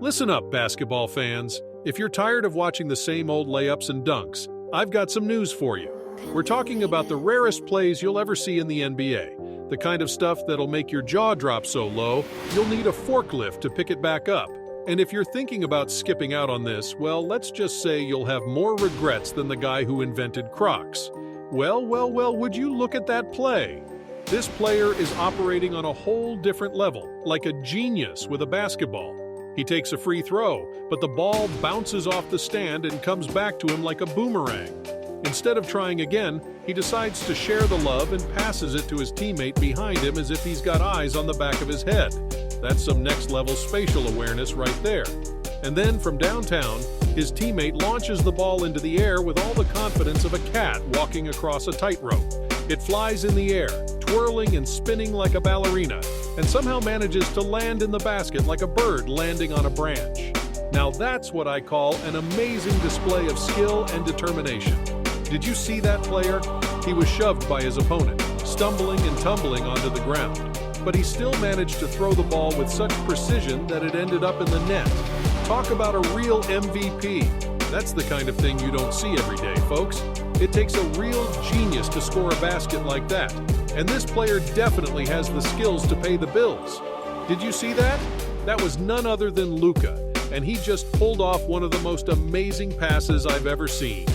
Listen up, basketball fans. If you're tired of watching the same old layups and dunks, I've got some news for you. We're talking about the rarest plays you'll ever see in the NBA. The kind of stuff that'll make your jaw drop so low, you'll need a forklift to pick it back up. And if you're thinking about skipping out on this, well, let's just say you'll have more regrets than the guy who invented Crocs. Well, would you look at that play? This player is operating on a whole different level, like a genius with a basketball. He takes a free throw, but the ball bounces off the stand and comes back to him like a boomerang. Instead of trying again, he decides to share the love and passes it to his teammate behind him as if he's got eyes on the back of his head. That's some next-level spatial awareness right there. And then from downtown, his teammate launches the ball into the air with all the confidence of a cat walking across a tightrope. It flies in the air, twirling and spinning like a ballerina, and somehow manages to land in the basket like a bird landing on a branch. Now that's what I call an amazing display of skill and determination. Did you see that player? He was shoved by his opponent, stumbling and tumbling onto the ground. But he still managed to throw the ball with such precision that it ended up in the net. Talk about a real MVP. That's the kind of thing you don't see every day, folks. It takes a real genius to score a basket like that. And this player definitely has the skills to pay the bills. Did you see that? That was none other than Luka, and he just pulled off one of the most amazing passes I've ever seen.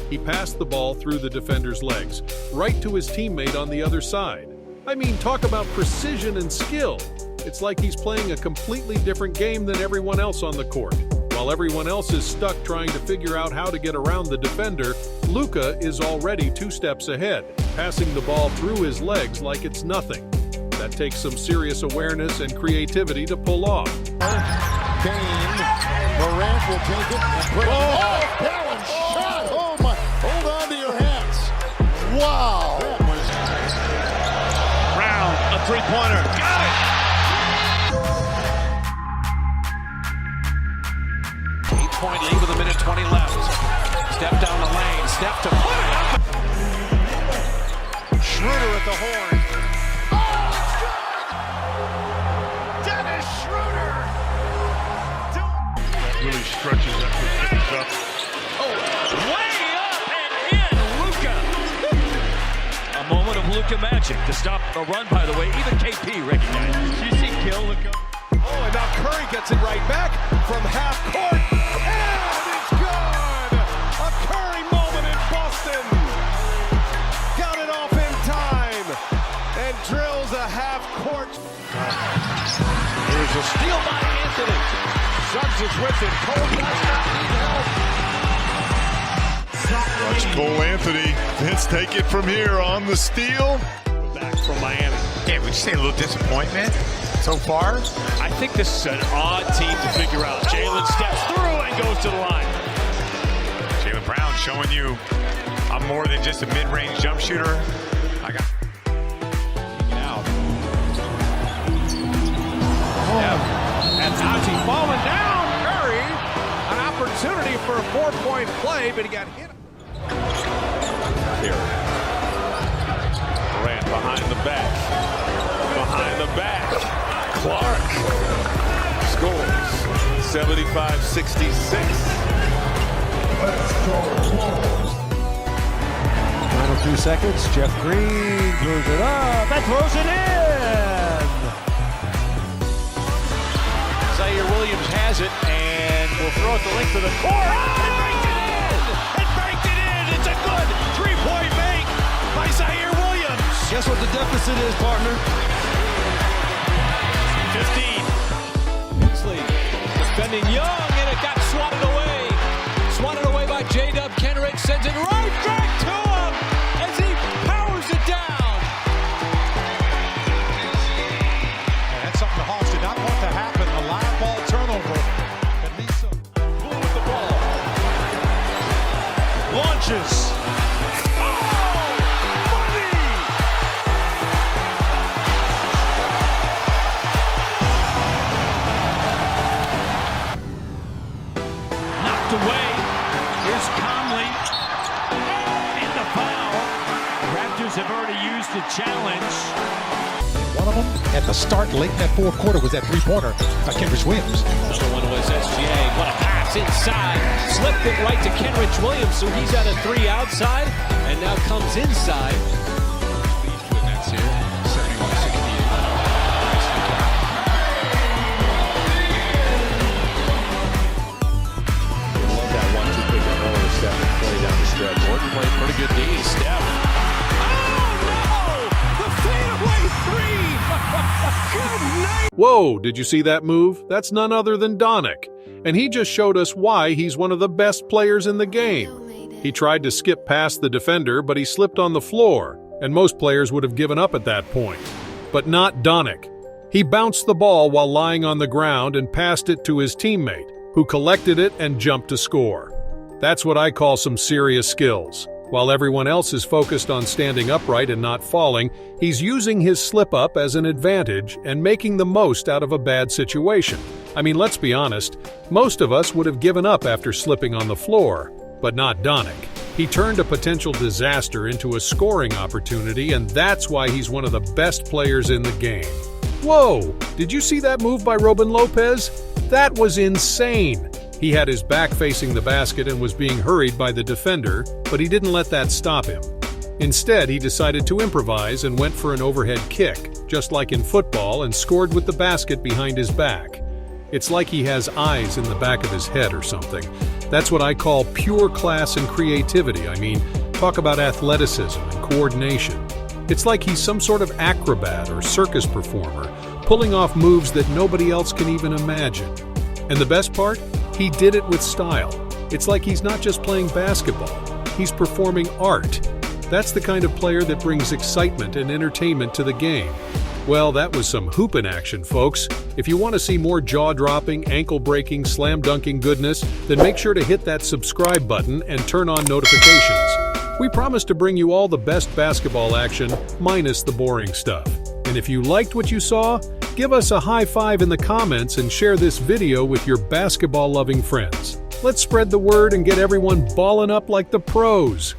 He passed the ball through the defender's legs, right to his teammate on the other side. I mean, talk about precision and skill. It's like he's playing a completely different game than everyone else on the court. While everyone else is stuck trying to figure out how to get around the defender, Luka is already 2 steps ahead, passing the ball through his legs like it's nothing. That takes some serious awareness and creativity to pull off. Kane, Morant will take it and put it. Allen shot! Oh my! Hold on to your hats! Wow! Brown, a three-pointer. Got it! 8-point lead with 1:20 left. Step down the lane, step to put it up. Schroeder at the horn. Dennis Schroeder! That really stretches that pick up. Way up and in, Luka! A moment of Luka magic to stop a run, by the way. Even KP recognizes. You see Gill look up. Oh, and now Curry gets it right back from half court. And it's good! A Curry moment in Boston. Got it off in time. And drills a half court. Here's a steal by Anthony. Suggs is with it. Cole does not need help. Watch Cole Anthony. Let's take it from here on the steal. Back from Miami. Yeah, would you say a little disappointment so far? I think this is an odd team to figure out. Jalen steps through and goes to the line. Jaylen Brown showing you I'm more than just a mid-range jump shooter. I got Out. And Nazi falling down. Curry, an opportunity for a 4-point play, but he got hit. Here. Durant behind the back. Behind the back. Clark scores 75-66. Final 2 seconds. Jeff Green moves it up and throws it in. Zaire Williams has it and will throw it the length of the court. And banked it in! And banked it in! It's a good 3-point make by Zaire Williams. Guess what the deficit is, partner? 15. Kingsley defending Young, and it got swatted away. Swatted away by J-Dub. Kenrich sends it right back to him as he powers it down. And that's something the Hawks did not want to happen. A live ball turnover. At least so. Blue with the ball. Launches. Away. Here's Conley. And the foul. Raptors have already used the challenge. One of them at the start late in that fourth quarter was that three-pointer by Kenrich Williams. Another one was as inside. Slipped it right to Kenrich Williams, so he's at a 3 outside, and now comes inside. That's here, 71-68. Love that 1-2 pick and roll with Steph and play down the stretch. Gordon played pretty good D. Steph. Whoa, did you see that move? That's none other than Doncic. And he just showed us why he's one of the best players in the game. He tried to skip past the defender, but he slipped on the floor, and most players would have given up at that point. But not Doncic. He bounced the ball while lying on the ground and passed it to his teammate, who collected it and jumped to score. That's what I call some serious skills. While everyone else is focused on standing upright and not falling, he's using his slip-up as an advantage and making the most out of a bad situation. I mean, let's be honest, most of us would have given up after slipping on the floor, but not Doncic. He turned a potential disaster into a scoring opportunity, and that's why he's one of the best players in the game. Whoa! Did you see that move by Robin Lopez? That was insane! He had his back facing the basket and was being hurried by the defender, but he didn't let that stop him. Instead, he decided to improvise and went for an overhead kick, just like in football, and scored with the basket behind his back. It's like he has eyes in the back of his head or something. That's what I call pure class and creativity. I mean, talk about athleticism and coordination. It's like he's some sort of acrobat or circus performer, pulling off moves that nobody else can even imagine. And the best part? He did it with style. It's like he's not just playing basketball, he's performing art. That's the kind of player that brings excitement and entertainment to the game. Well, that was some hoopin' action, folks. If you want to see more jaw-dropping, ankle-breaking, slam-dunking goodness, then make sure to hit that subscribe button and turn on notifications. We promise to bring you all the best basketball action, minus the boring stuff. And if you liked what you saw, give us a high five in the comments and share this video with your basketball-loving friends. Let's spread the word and get everyone balling up like the pros.